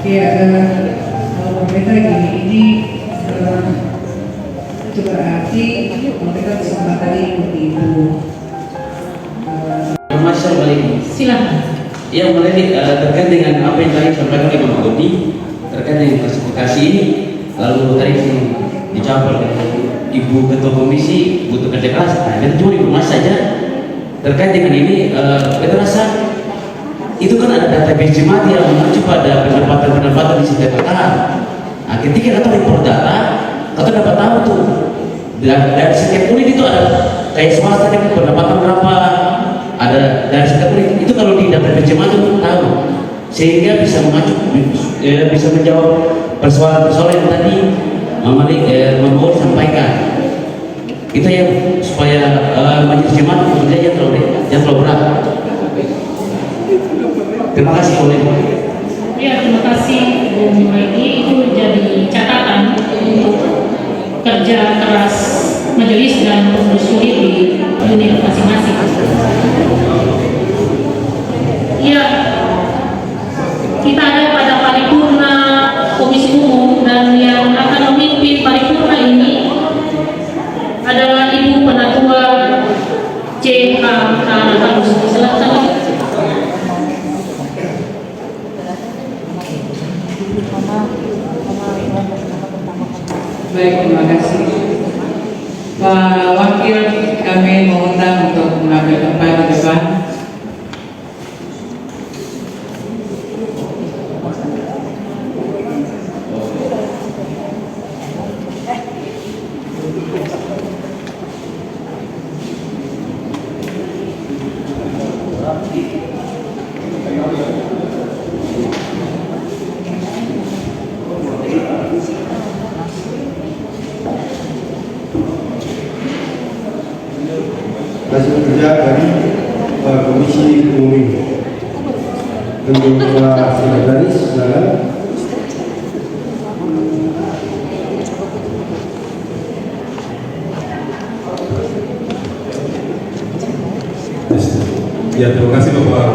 Ya, kalau mereka gini, ini itu berarti mereka kesempatan ikuti Ibu. Assalamualaikum. Silakan. Ya, mulai terkait dengan apa yang tadi disampaikan oleh Bapak Godi terkait dengan klasifikasi ini, lalu tadi dijawab oleh Ibu Ketua Komisi butuh kerja keras. Nah, kita cuma informasi saja terkait dengan ini. Kita rasa itu kan ada database jemaat yang mengacu pada pendapatan di setiap KKR. Nah, ketika kita impor data, kita dapat tahu tuh dari setiap unit itu ada kayak swasta dengan pendapatan berapa, ada dari setiap unit itu kalau di database jemaat itu tahu, sehingga bisa mengacu, bisa menjawab persoalan-persoalan yang tadi Mama sampaikan. Itu yang supaya majelis jemaat kerja jangan terlalu berat. Terima kasih oleh. Ya, terima kasih Bu Muredi. Itu jadi catatan untuk kerja keras majelis dan penelusuri di unit masing-masing. Ya, kita ada pada paripurna Komisi Umum, dan yang akan memimpin paripurna ini adalah Ibu Penatua CH Harus. Silakan. Baik, terima kasih. Pak Wakil, kami mengundang untuk mengambil tempat di depan. Hasil kerja dari Komisi Umum untuk sekretaris silakan. Ya, terima kasih Bapak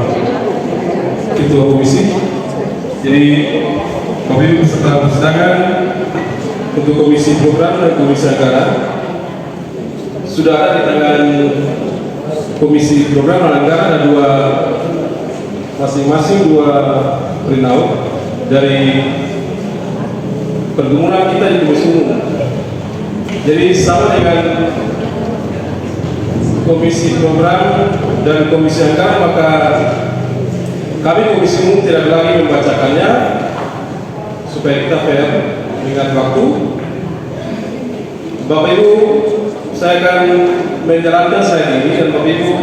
Ketua Komisi. Jadi kami beserta persidangan untuk Komisi Program dan Komisi Anggaran sudah ada di tangan Komisi Program dan Anggaran, ada masing-masing dua printout dari pergumulan kita di Komisi Umum. Jadi sama dengan Komisi Program dan Komisi Anggaran, maka kami Komisi Umum tidak lagi membacakannya supaya kita fair mengingat waktu. Bapak Ibu, saya akan menjalankan slide ini dan Bapak Ibu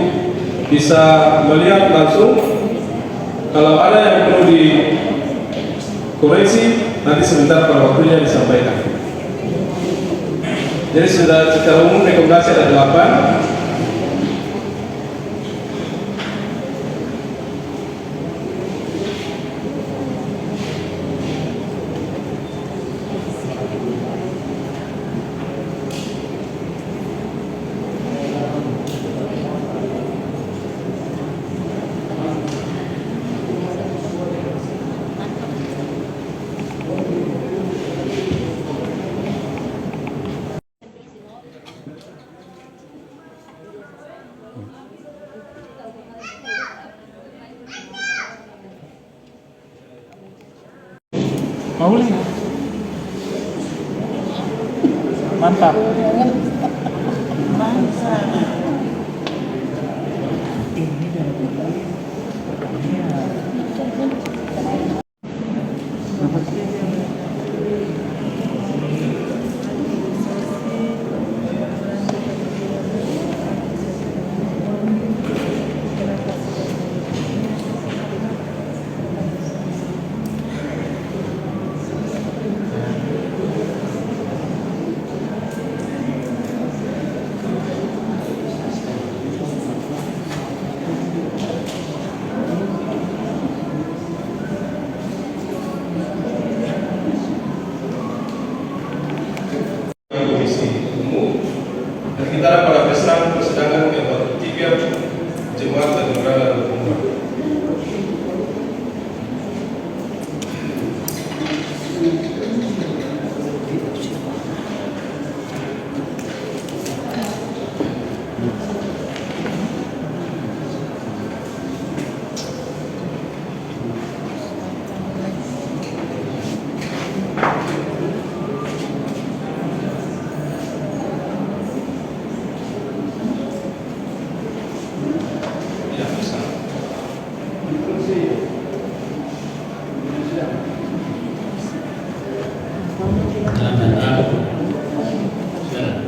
bisa melihat langsung. Kalau ada yang perlu dikoreksi, nanti sebentar pada waktunya disampaikan. Jadi sudah secara umum rekomendasi ada 8. Boleh. Mantap. dalam data. Silakan.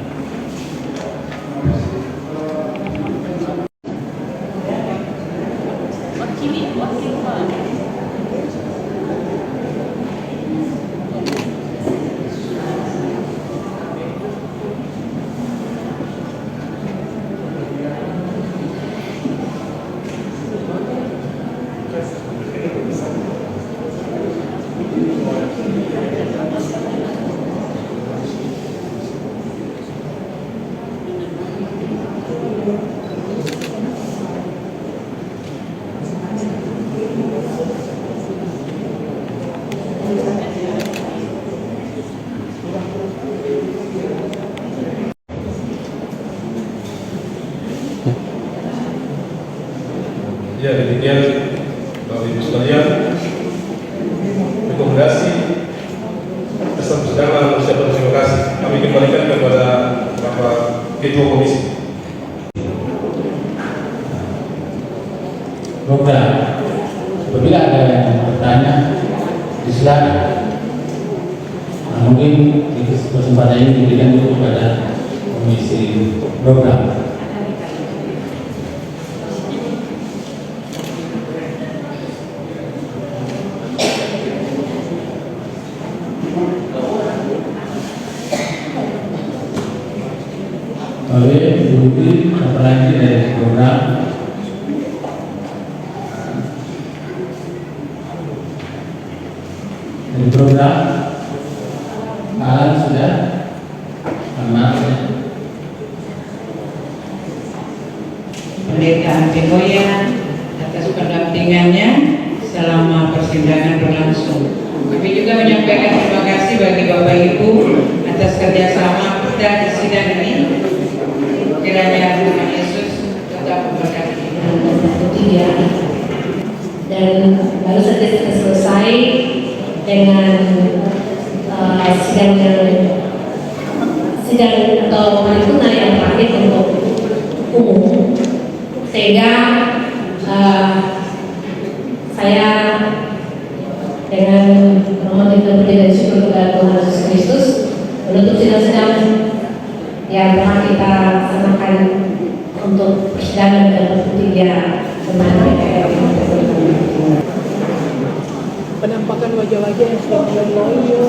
Ya, demikian Bapak Ibu sekalian, rekomendasi pesan persidangan mengucapkan terima kasih kami kembalikan kepada Bapak Ketua Komisi. Program, apabila ada yang bertanya, silakan. Mungkin di kesempatan ini diberikan dulu kepada Komisi Program. Oleh Budi, apalagi dari program Alan sudah aman. Pendeta Antekoya atas pendampingannya selama persidangan berlangsung. Kami juga menyampaikan terima kasih bagi Bapak Ibu atas kerjasama kita di sidang ini. Kiranya Tuhan Yesus tetap memberkati. Dan baru saja kita selesai dengan sidang atau paripurna yang terakhir untuk umum, sehingga saya dengan memohon dan syukur kepada Tuhan Yesus Kristus menutup sidang-sidang yang telah kita laksanakan untuk persidangan ke-23 tentang DPR. Penampakan wajah-wajah yang sudah loyo,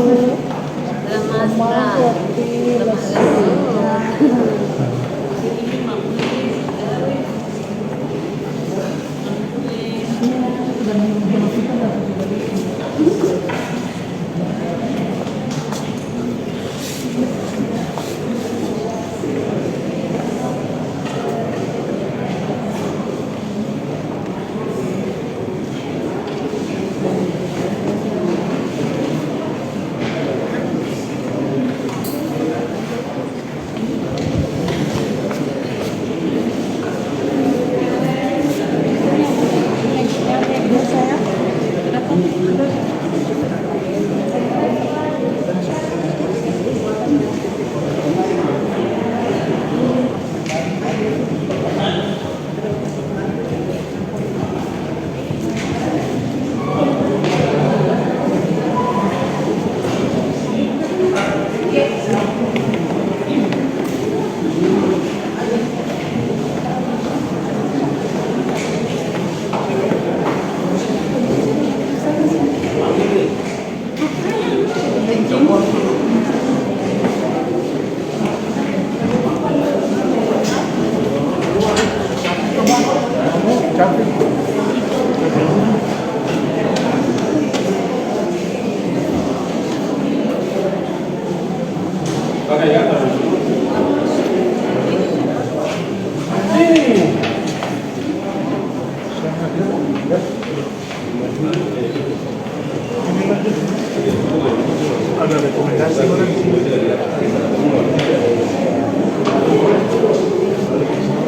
Ada rekomendasi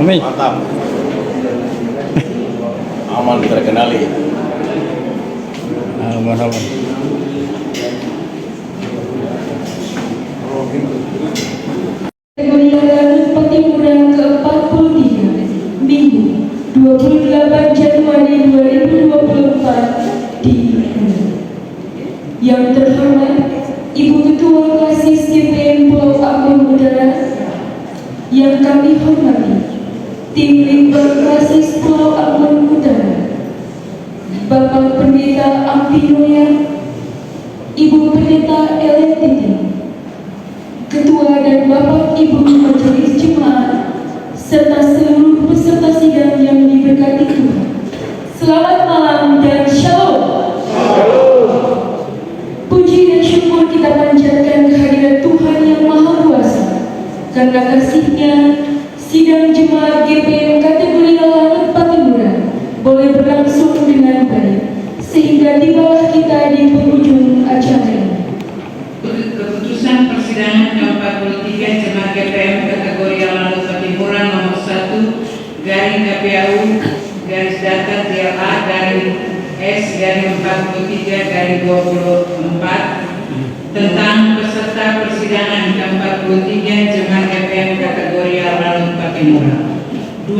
Umi. Mantap. Aman terkenali. Aman. Penyelenggaraan Petimburan ke-43 Minggu 28 Januari 2024 di Yang terhormat Ibu Ketua Kasih kami hormati tim Litbang Klasis Pulau Ambon Utara, Bapak Pendeta Ampinoya, Ibu Pendeta Ellen Titi, Ketua dan Bapak Ibu Majelis Jemaat, serta seluruh peserta sidang yang diberkati Tuhan. Selamat malam dan shalom. Puji dan syukur kita panjatkan kehadirat Tuhan yang Maha Kuasa. Karena kasih-Nya, sidang jemaat GPM kategori Lanut Patimura boleh berlangsung dengan baik, sehingga tibalah kita di penghujung acara ini. Keputusan persidangan ke-43 Jemaat GPM kategori Lanut Patimura nomor 1 garing KPAU garis datar DLA garing S garing 43 garing 24 tentang peserta persidangan ke-43 Jemaat GPM kategori Lanut Patimura. 2.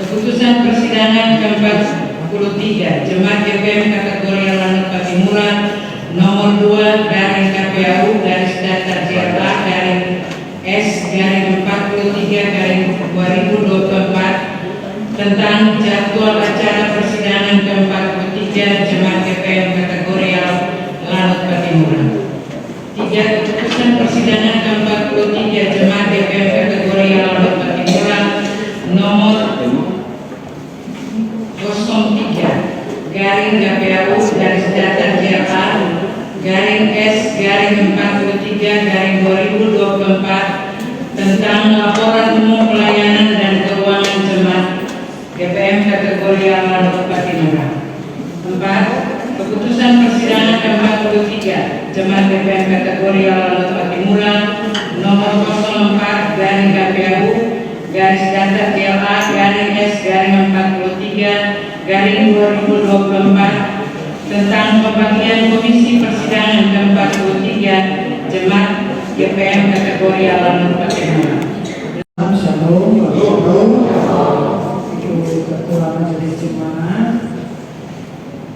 Keputusan persidangan ke-43 Jemaat GPM kategori Lanut Patimura nomor 2 garing KPAU garis datar DLA garing S garing 43 garing 2024 tentang jadwal acara persidangan ke-43 Jemaat GPM kategori Lanut Patimura. 3. Keputusan persidangan ke-43 Jemaat GPM kategori Lanut Patimura nomor 03 garing KPAU garis datar DLA garing S garing 43 garing 2024 tentang laporan umum pelayanan dan keuangan jemaat GPM kategori Lanut Patimura. 4. Keputusan persidangan ke-43 Jemaat GPM kategori Lanut Patimura nomor 04 garing KPAU garis datar DLA garing S garing 43 garing 2024 tentang pembagian komisi persidangan ke-43 Jemaat GPM kategori Lanut Patimura. Shalom, Ibu Ketua Majelis Jemaat,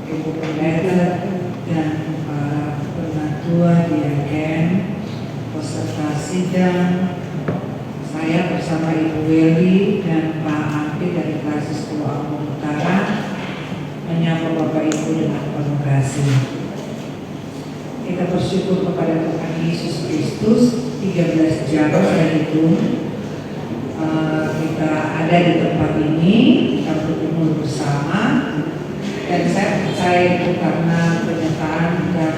Ibu Pendeta dan para penatua diaken, peserta sidang, saya bersama Ibu Weli dan Pak Ampi dari Klasis Pulau Ambon Utara menyapa Bapak Ibu dengan penuh kasih. Kita bersyukur kepada Tuhan Yesus Kristus 13 jam saya hitung kita ada di tempat ini, kita berkumpul bersama, dan saya percaya itu karena penyertaan dan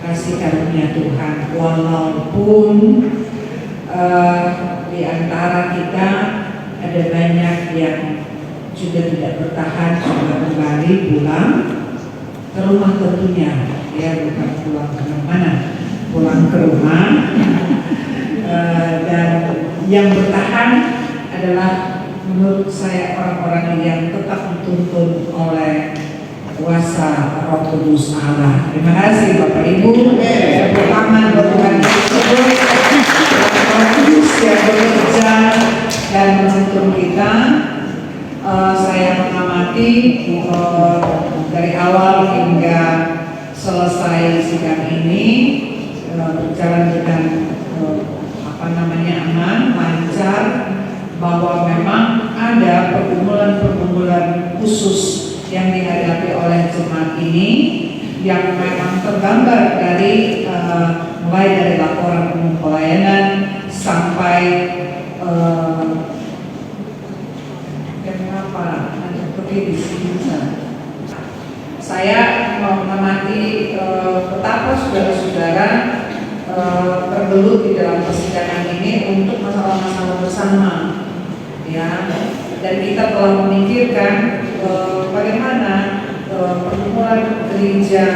kasih karunia Tuhan. Walaupun di antara kita ada banyak yang juga tidak bertahan, juga kembali pulang ke rumah tentunya, ya bukan pulang ke mana, pulang ke rumah. Dan yang bertahan adalah menurut saya orang-orang yang tetap dituntun oleh kuasa Roh Kudus Allah. Terima kasih Bapak Ibu. Pertama Tuhan tersebut Roh Kudus yang bekerja dan menuntun kita. Saya mengamati dari awal hingga selesai sidang ini berjalan dengan aman, lancar, bahwa memang ada pergumulan-pergumulan khusus yang dihadapi oleh jemaat ini yang memang tergambar dari mulai dari laporan umum pelayanan sampai di sini. Saya mengamati betapa saudara-saudara terbelut di dalam persidangan ini untuk masalah-masalah bersama, ya. Dan kita telah memikirkan bagaimana perkumpulan gereja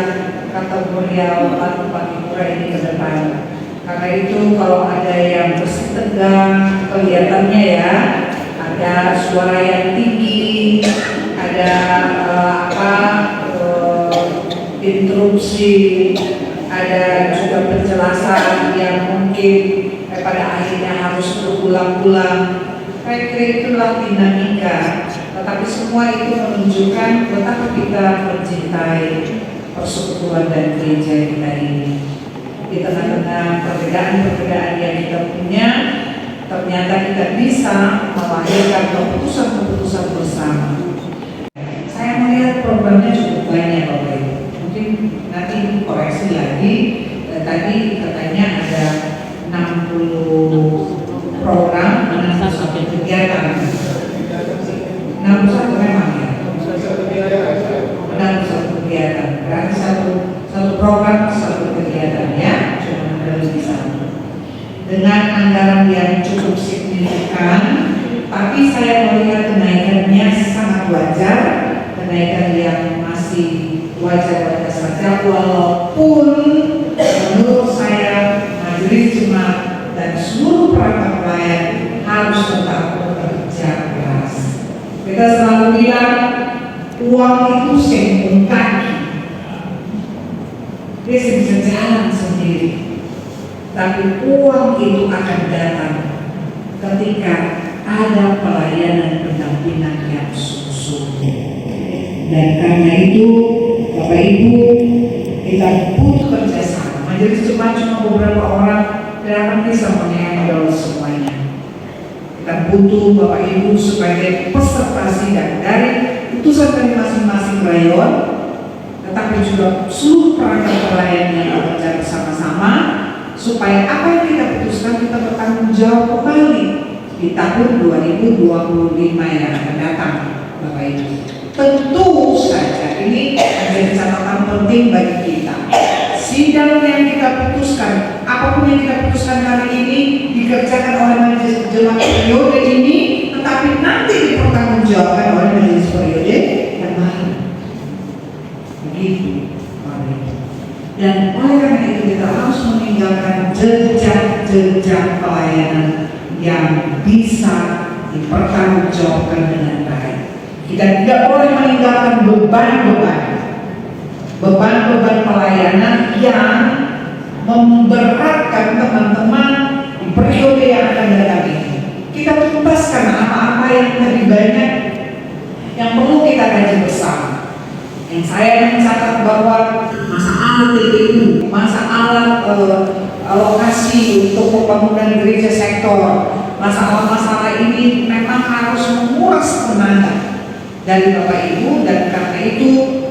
kategorial Lanut Patimura ini ke depan. Karena itu kalau ada yang bersitegang kelihatannya ya, ada suara yang tinggi, ada interupsi, ada juga penjelasan yang mungkin pada akhirnya harus berulang-ulang. Saya kira itulah dinamika, tetapi semua itu menunjukkan betapa kita mencintai persekutuan dan gereja kita ini. Di tengah-tengah perbedaan-perbedaan yang kita punya, ternyata kita bisa melahirkan keputusan-keputusan bersama. Saya melihat programnya cukup banyak Bapak Ibu. Mungkin nanti Ibu koreksi lagi. Tadi katanya ada 60 program, 61 kegiatan. 61 memang ya. 61 kegiatan. Berarti satu program, satu kegiatan ya. Cuma ada lebih satu. Dengan anggaran yang cukup signifikan, tapi saya melihat kenaikannya sangat wajar, kenaikan yang masih wajar-wajar saja, walaupun menurut saya majelis jemaat dan seluruh perangkat pelayan harus tetap bekerja keras. Kita selalu bilang uang itu sembung kaki, dia bisa jalan sendiri. Tapi uang itu akan datang ketika ada pelayanan pendampingan yang sungguh-sungguh. Dan karena itu, Bapak Ibu, kita butuh kerjasama. Majelis cuma beberapa orang tidak akan bisa menghandle semuanya. Kita butuh Bapak Ibu sebagai peserta sidang dari putusan dari masing-masing rayon, tetapi juga seluruh perangkat pelayan yang bekerja bersama-sama, supaya apa yang kita putuskan kita bertanggung jawab kembali di tahun 2025 yang akan datang, Bapak Ibu. Tentu saja ini menjadi catatan penting bagi kita. Sidang yang kita putuskan, apapun yang kita putuskan hari ini dikerjakan oleh majelis jemaat periode ini, tetapi nanti dipertanggungjawabkan oleh majelis periode yang lain. Begitu. Dan oleh karena itu kita harus meninggalkan jejak-jejak pelayanan yang bisa dipertanggungjawabkan dengan baik. Kita tidak boleh meninggalkan beban-beban pelayanan yang memberatkan teman-teman di periode yang akan datang ini. Kita tuntaskan apa-apa yang lebih banyak yang perlu kita kaji bersama. Yang saya mencatat bahwa masalah TPU, masalah alokasi untuk pembangunan gereja sektor, masalah-masalah ini memang harus menguras tenaga dari Bapak Ibu, dan karena itu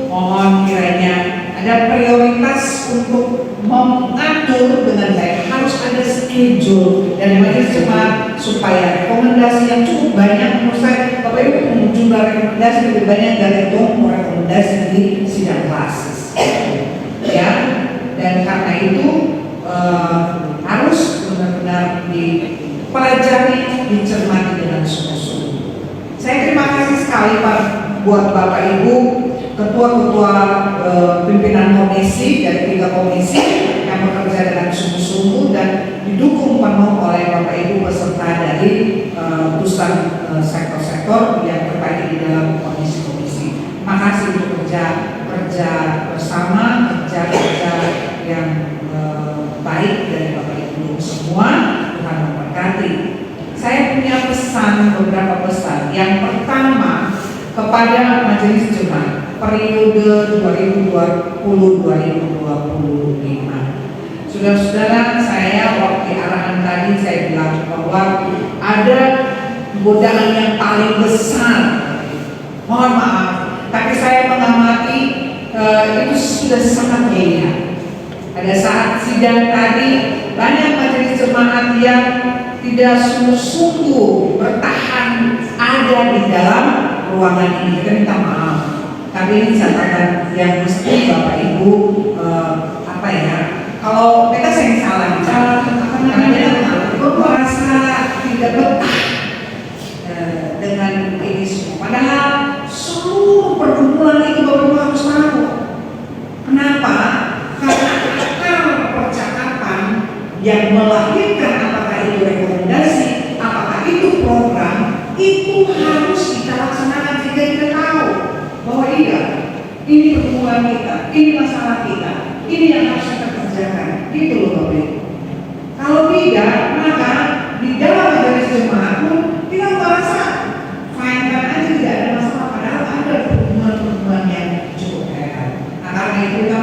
mohon kiranya ada prioritas untuk mengatur dengan baik. Harus ada schedule dari majelis jemaat supaya rekomendasi yang cukup banyak, menurut saya Bapak Ibu jumlah rekomendasi lebih banyak dari rekomendasi di sidang klasis. Ya, dan karena itu harus benar-benar dipelajari, dicermati dengan sungguh-sungguh. Saya terima kasih sekali Pak buat Bapak Ibu ketua-ketua pimpinan komisi dari 3 komisi yang bekerja dengan sungguh-sungguh dan didukung penuh oleh Bapak Ibu peserta dari putusan sektor-sektor yang terbagi di dalam komisi-komisi. Terima kasih untuk kerja bersama, kerja yang baik dari Bapak Ibu semua. Tuhan memberkati. Saya punya beberapa pesan. Yang pertama kepada majelis jemaat periode 2020-2025. Saudara-saudara, saya waktu arahan tadi saya bilang bahwa ada godaan yang paling besar. Mohon maaf, tapi saya mengamati itu sudah sangat terlihat. Pada saat sidang tadi banyak majelis jemaat yang tidak sungguh-sungguh bertahan ada di dalam ruangan ini. Kita minta maaf. Tapi ini catatan yang mesti Bapak Ibu kalau kita sering salah bicara merasa tidak betah dengan ini semua. Padahal seluruh perkumpulan itu Bapak Ibu harus tahu. Kenapa? Karena akar percakapan yang melahirkan apakah itu rekomendasi, apakah itu program, itu harus kita laksanakan sehingga kita tahu bahwa iya, ini perkumpulan kita, ini masalah kita, ini yang harus kita kerjakan. Gitu loh Bapak Ibu. Kalau tidak, maka di dalam majelis jemaat pun kita merasa fine-fine aja, tidak ada masalah, padahal ada perkumpulan-perkumpulan yang cukup hebat. Nah, karena itu kita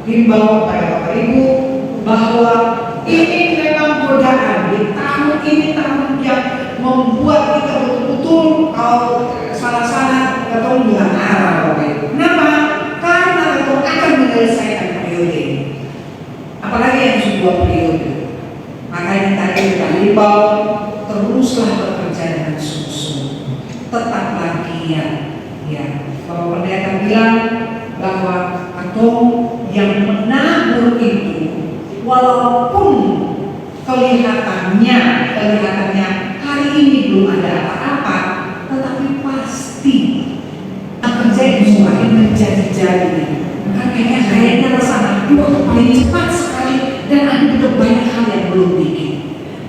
himbau kepada Bapak Ibu bahwa ini memang godaan di tahun ini tahun yang membuat kita betul-betul kalau salah-salah ketemu dengan arah. Kenapa? Karena ketemu akan menyelesaikan periode ini. Apalagi yang sudah periode. Makanya tadi kita himbau, teruslah bekerja dengan sungguh-sungguh. Tetaplah giat. Ya, kalau pendeta bilang bahwa atau yang menabur itu, walaupun kelihatannya hari ini belum ada apa-apa, tetapi pasti kerja itu semakin menjadi-jadi. Kayaknya rasanya paling cepat sekali dan ada begitu banyak hal yang belum bikin.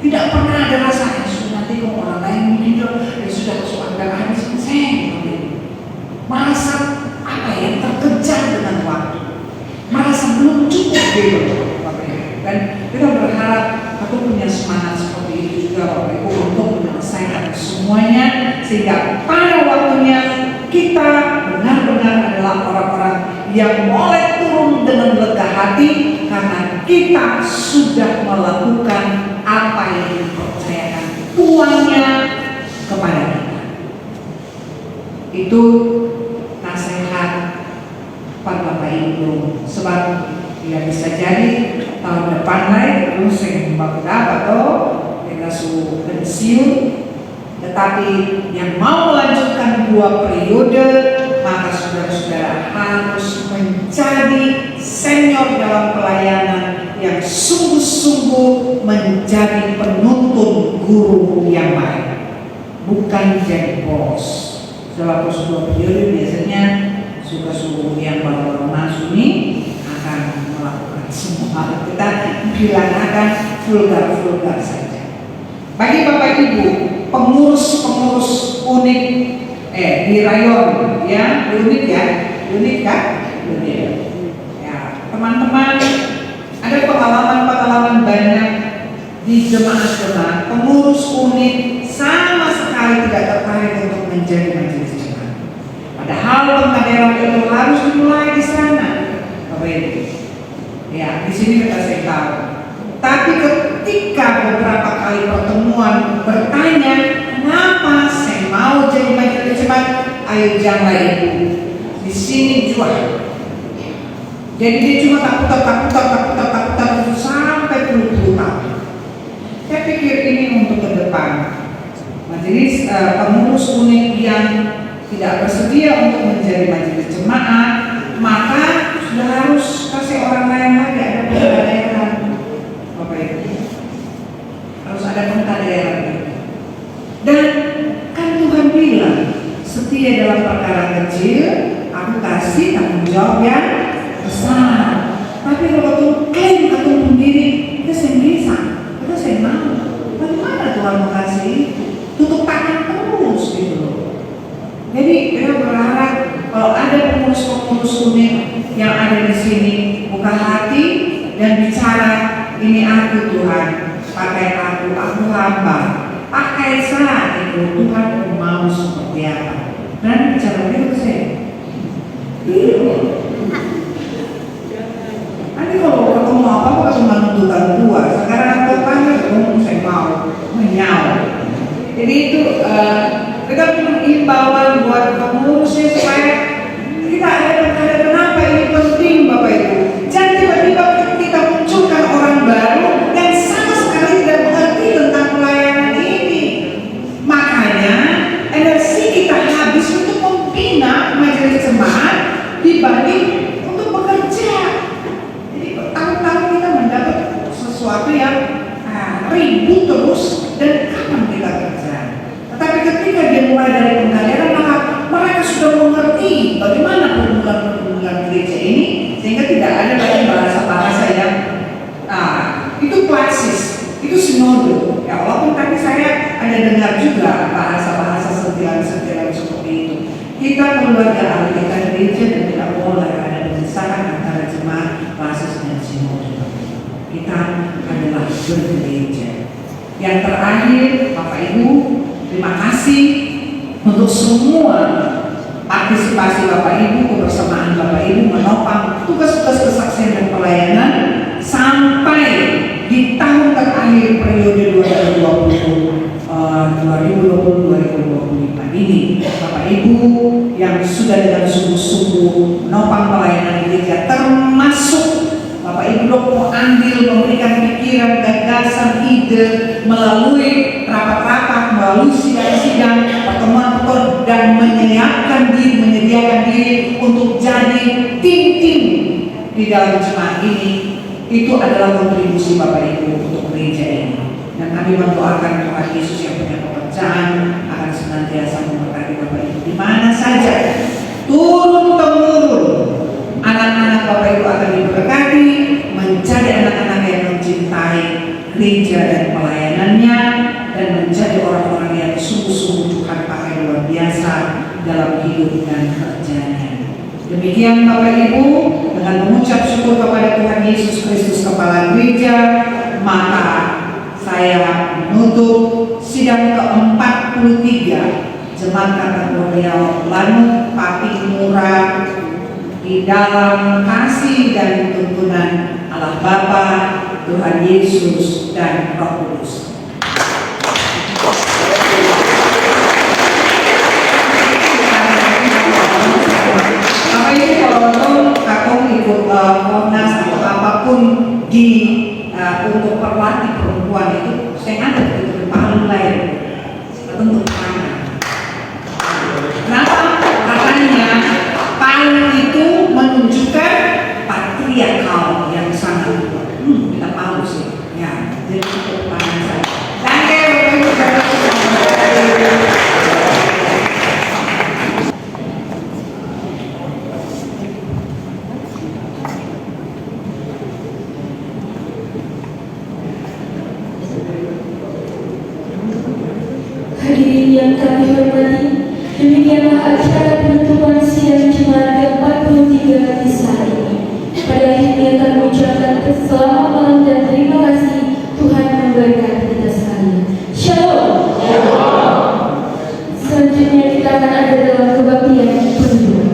Tidak pernah ada rasa nanti kalau orang lain bikin sudah kesukaan dan habis saya merasa terkejar dengan waktu, merasa belum cukup gitu. Dan kita berharap aku punya semangat seperti itu juga Bapak Ibu untuk menyelesaikan semuanya sehingga pada waktunya kita benar-benar adalah orang-orang yang boleh turun dengan lega hati karena kita sudah melakukan apa yang dipercayakan uangnya kepada kita. Itu nasihat pada Bapak Ibu, sebab tidak bisa jadi tahun depan lagi terus yang bagus atau kita sudah pensiun, tetapi yang mau melanjutkan 2 periode maka saudara-saudara harus menjadi senior dalam pelayanan yang sungguh-sungguh menjadi penuntun guru yang baik, bukan jadi bos. Dalam 2 periode biasanya suka-suka yang baru masuk ini akan melakukan semua hal kita akan vulgar saja. Bagi Bapak Ibu pengurus unit di rayon ya, unit kan? Ya, teman-teman ada pengalaman banyak di jemaat-jemaat pengurus unit sama sekali tidak tertarik untuk menjadi majelis jemaat. Padahal pengkaderan itu harus dimulai di sana, Bapak Ibu. Ya, di sini kita saya tahu. Tapi ketika beberapa kali pertemuan bertanya, kenapa saya mau jadi majelis jemaat? Ayo jangan Ibu. Di sini jual. Jadi dia cuma takut sampai puluh tahun. Saya pikir ini untuk ke depan. Majelis pengurus unit yang tidak bersedia untuk menjadi majelis jemaat, maka sudah harus kasih orang lain lagi ada pengkaderan. Bapak Ibu, harus ada pengkaderan. Dan kan Tuhan bilang setia dalam perkara kecil, aku kasih tanggung jawab yang besar. Tapi kalau Tuhan klaim ke Tuhan sendiri, itu saya bisa, itu saya mau. Bagaimana Tuhan makasih? Tutup tangan terus gitu loh. Jadi kita berharap kalau ada pengurus-pengurus unit yang ada di sini buka hati dan bicara, ini aku Tuhan, pakai aku hamba, pakai saya itu Tuhan mau seperti apa. Dan bicara itu saya. Nanti kalau ketemu apa cuma tuntutan tua. Sekarang Tuhan ngomong saya mau menyawa. Jadi itu kita punya imbauan buat pengurusnya supaya kita ada kenapa ini penting Bapak Ibu. Jangan tiba-tiba kita munculkan orang baru dan sama sekali tidak mengerti tentang pelayanan ini. Makanya energi kita habis untuk membina majelis jemaat dibanding untuk bekerja. Jadi tahun-tahun kita mendapat sesuatu yang ribut terus dan kapan kita kerja. Tetapi ketika dia mulai dari pengkaderan maka mereka sudah mengerti bagaimana pergumulan gereja ini sehingga tidak ada lagi bahasa-bahasa yang itu klasis, itu sinode. Ya walaupun tadi saya ada dengar juga bahasa-bahasa sentilan-sentilan seperti itu. Kita keluarga Allah, kita gereja dan tidak boleh ada pemisahan antara jemaat klasis dan sinode. Kita adalah bergereja. Yang terakhir, Bapak Ibu, terima kasih untuk semua partisipasi Bapak Ibu, kebersamaan Bapak Ibu menopang tugas-tugas kesaksian dan pelayanan sampai di tahun terakhir periode 2022 ide melalui rapat-rapat, melalui sidang-sidang, pertemuan-pertemuan, dan menyediakan diri untuk jadi tim-tim di dalam jemaat ini. Itu adalah kontribusi Bapak Ibu untuk gereja ini. Dan kami mendoakan Tuhan Yesus yang punya pekerjaan akan senantiasa memberkati Bapak Ibu di mana saja. Turun-temurun anak-anak Bapak Ibu akan diberkati, menjadi anak-anak yang mencintai gereja dan pelayanannya, dan menjadi orang-orang yang sungguh-sungguh Tuhan pakai luar biasa dalam hidup dan kerjanya. Demikian Bapak Ibu, dengan mengucap syukur kepada Tuhan Yesus Kristus Kepala Gereja, maka saya menutup sidang ke-43 Jemaat Kategorial Lanut Patimura di dalam kasih dan tuntunan Allah Bapa, Tuhan Yesus, dan Roh Kudus. Bapak Ibu, kalau kakong ikut Komnas atau apapun di untuk perlatih perempuan itu, saya ada itu paling lain untuk anak. Kenapa? Katanya paling itu menunjukkan patriarkal yang sangat kuat. Kita tahu sih, ya. Jadi itu paling saya. Danke, Bapak Ibu, Hadirin yang kami hormati, demikianlah acara penutupan sidang Jemaat ke-43 di saat ini. Pada akhirnya kami ucapkan selamat malam dan terima kasih. Tuhan memberkati kita sekalian. Shalom. Selanjutnya kita akan ada dalam kebaktian penutup.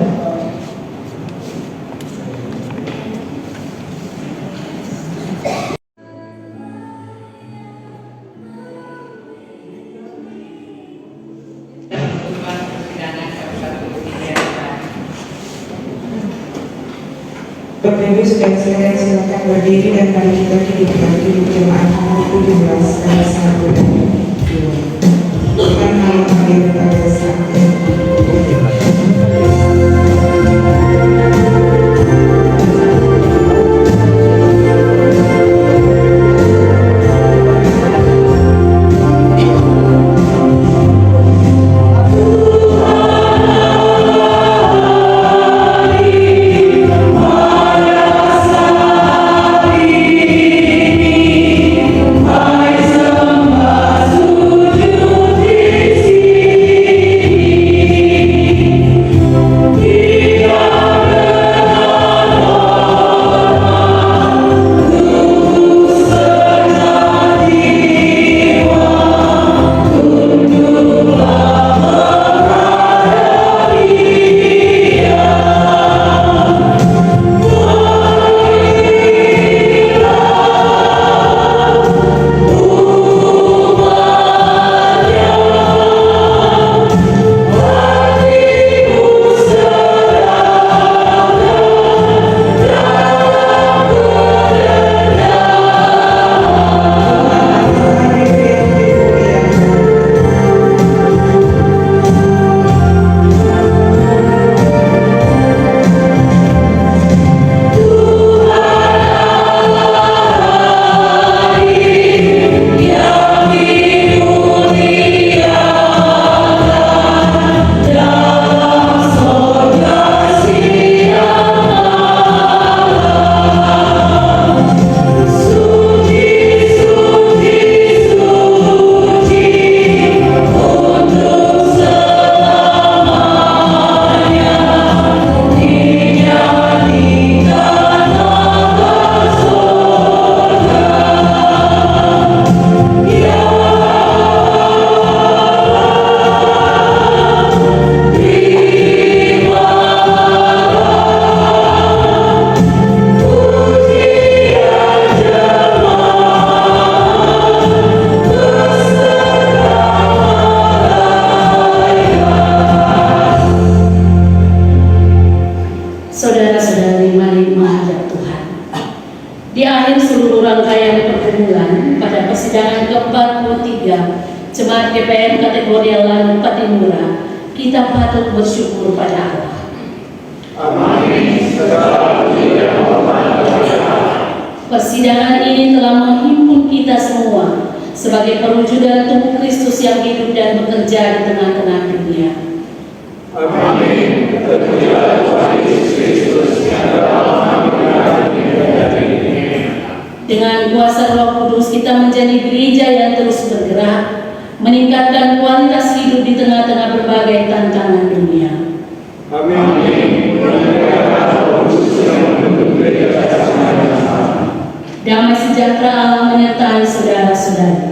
Bapak Ibu sudah silakan berdiri dan mari kita diberkati jemaat nomor 17 dan 1 dan 2. Kita malam hari pada sampai. Sujud di sini. ke-43 Jemaat GPM kategori Lalu Patimura, kita patut bersyukur pada Allah. Persidangan ini telah menghimpun kita semua sebagai perwujudan tubuh Kristus yang hidup dan bekerja di tengah-tengah dunia. Dengan kuasa Roh Kudus kita menjadi gereja yang terus bergerak, meningkatkan kualitas hidup di tengah-tengah berbagai tantangan dunia. Damai sejahtera Allah menyertai saudara-saudari.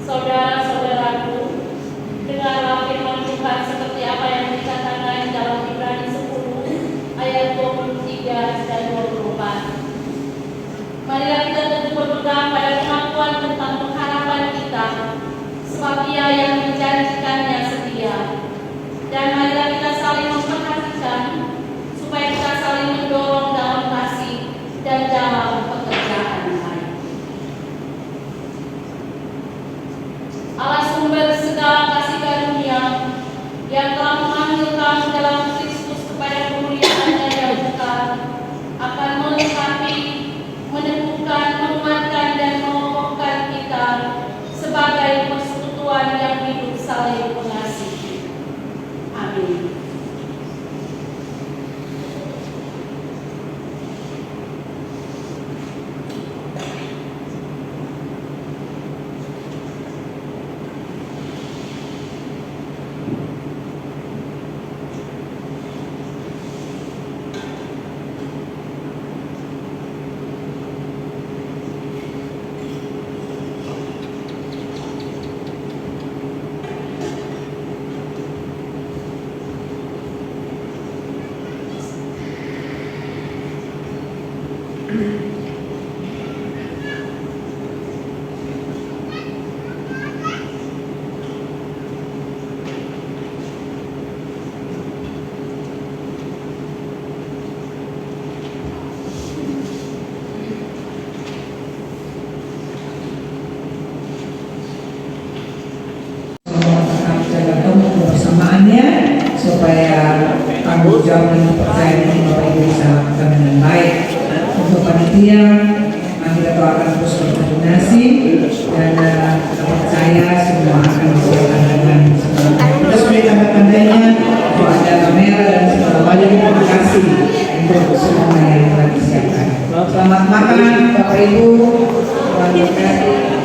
Saudara-saudaraku, dengarlah firman Tuhan seperti apa yang dikatakan dalam Ibrani 10 ayat 23 dan 24. Marilah kita teguh berpegang pada pengakuan tentang pengharapan kita, sebab Ia yang menjanjikannya setia. Dan marilah kita saling memperhatikan, supaya kita saling mendorong dalam kasih dan dalam pekerjaan baik. Allah sumber segala kasih karunia yang telah memanggilkan dalam Kristus kepada kemuliaan-Nya yang kekal, akan melengkapi, meneguhkan, menguatkan dan mengokohkan kita sebagai persekutuan yang hidup saling mengasihi. Amin. Kebersamaannya supaya tanggung jawab dan kepercayaan ini Bapak Ibu bisa lakukan dengan baik. Untuk panitia, kita akan terus berkoordinasi dan percaya semua akan diselesaikan dengan sebaik. Kita sudah tanda-tandanya, kalau ada kamera dan segala macam. Terima kasih untuk semua yang telah disiapkan. Selamat makan Bapak Ibu. Selamat kasih.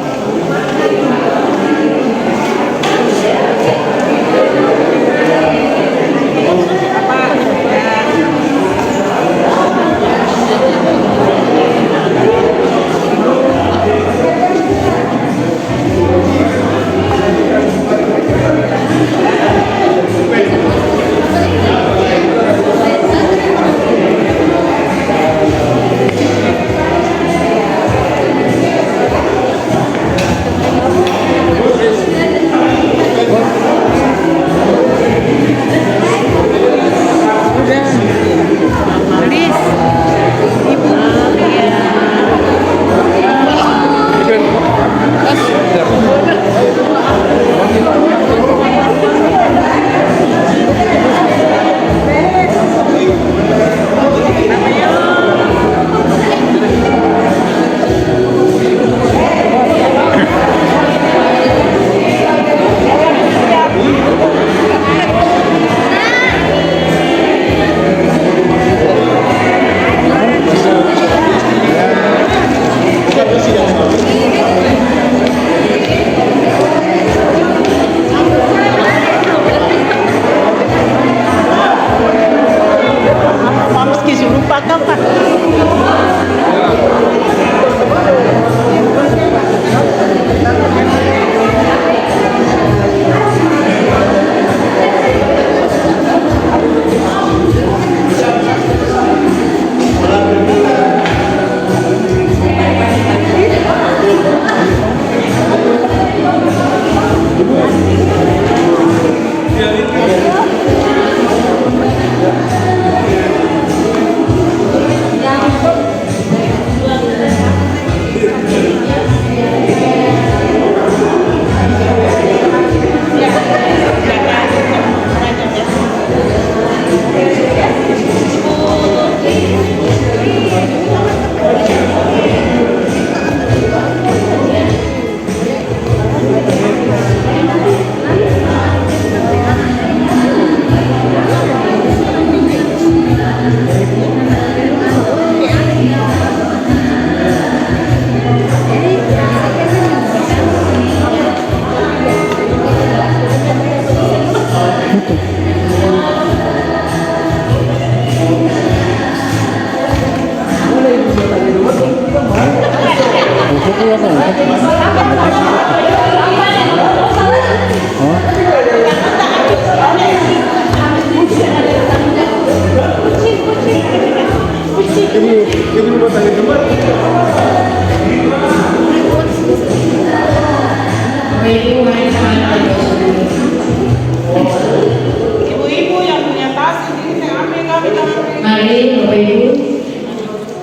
Ibu-ibu yang punya tas ini saya ambil kami jangan ambil. Mari Bapak Ibu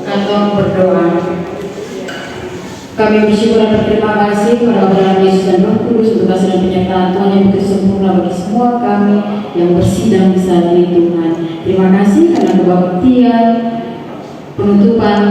atau berdoa. Kami bersyukur dan berterima kasih kepada Tuhan Yesus dan Roh Kudus untuk kasih dan penyertaan Tuhan yang begitu sempurna bagi semua kami yang bersidang di saat ini Tuhan. Terima kasih karena kebaktian penutupan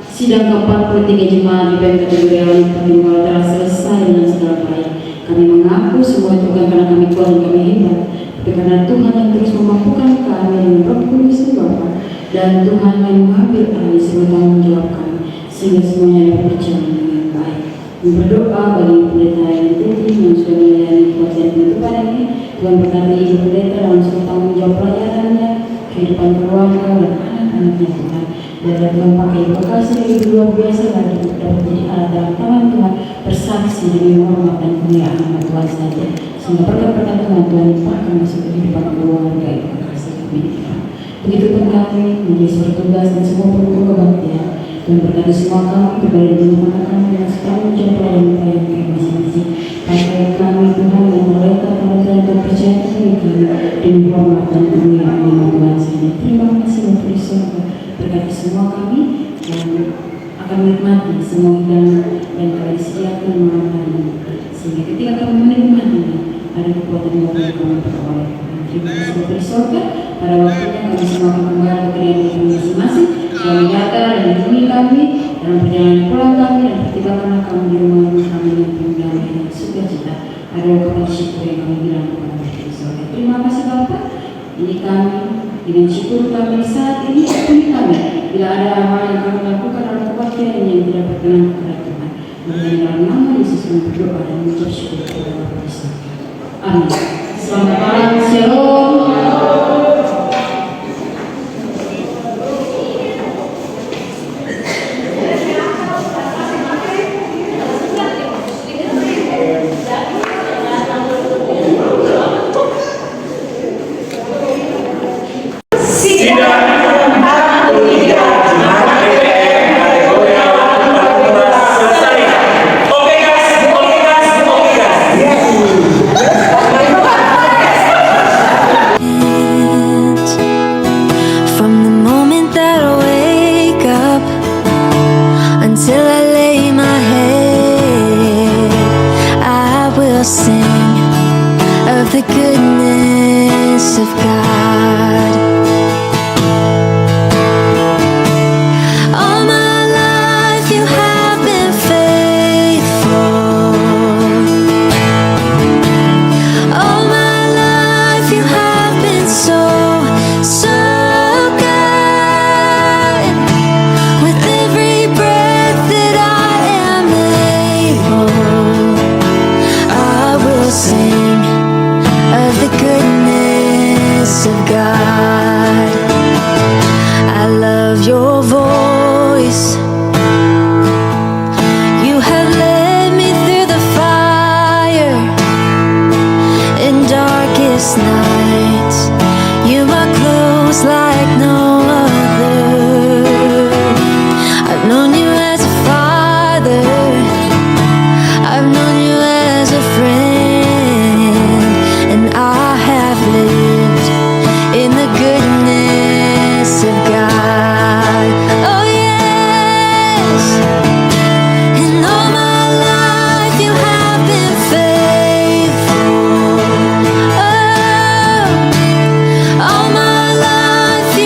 sidang ke-43 jemaat di BEM kategori awal pertimbangan telah selesai dengan segala baik. Kami mengaku semua itu bukan karena kami kuat dan kami hebat, tapi karena Tuhan yang terus memampukan kami dengan Roh Kudus dan Bapa, dan Tuhan yang mengambil alih semua tanggung jawab kami sehingga semuanya dapat berjalan dengan baik. Berdoa bagi pendeta yang tinggi yang sudah melayani pelatihan penutupan ini. Tuhan berkati ibu pendeta dalam semua tanggung jawab pelayanannya, kehidupan keluarga dan anak-anaknya Tuhan. Dan Tuhan pakai vokasi yang luar biasa lagi untuk dapat menjadi alat dalam tangan Tuhan, bersaksi demi hormat dan kemuliaan nama Tuhan saja. Sehingga berkat-berkat Tuhan limpahkan masuk kehidupan keluarga yang kasih kami Tuhan. Begitupun kami menjadi bertugas dan semua pendukung kebaktian. Tuhan berkati semua kami kepada teman-teman kami yang setanggung jawab pelayanan kami masing-masing. Pakai kami Tuhan yang mereka Tuhan percaya kami demi hormat dan kemuliaan nama Tuhan saja. Terima kasih untuk di surga. Berkati semua kami yang akan menikmati semua hidangan yang telah disediakan malam hari ini, sehingga ketika kami menikmatinya ada kekuatan yang kami peroleh. Terima kasih untuk surga. Pada waktunya kami semua akan kembali ke diri masing-masing yang menyata dan melindungi kami dalam perjalanan pulang kami dan pertimbangan kami di rumah kami yang penuh damai dan sukacita. Ada kepada syukur yang kami bilang kepada surga. Terima kasih Bapak. Ini kami dengan syukur kami saat ini ampuni kami bila ada hal yang kami lakukan dalam kebaktian yang tidak berkenan kepada Tuhan. Dalam nama Yesus kami berdoa dan mengucap syukur kepada Bapa di surga. Amin. Selamat malam, shalom. All my life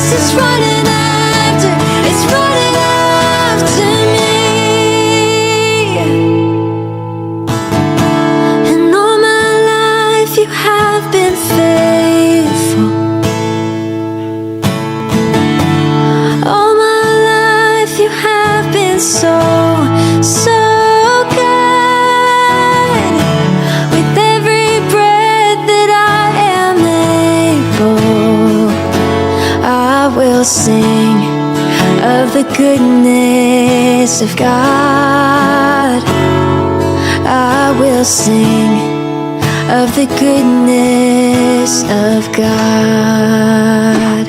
past is running after, it's running after me. And all my life you have been faithful. All my life you have been so, so good. With every breath that I am able, I will sing of the goodness of God. I will sing of the goodness of God.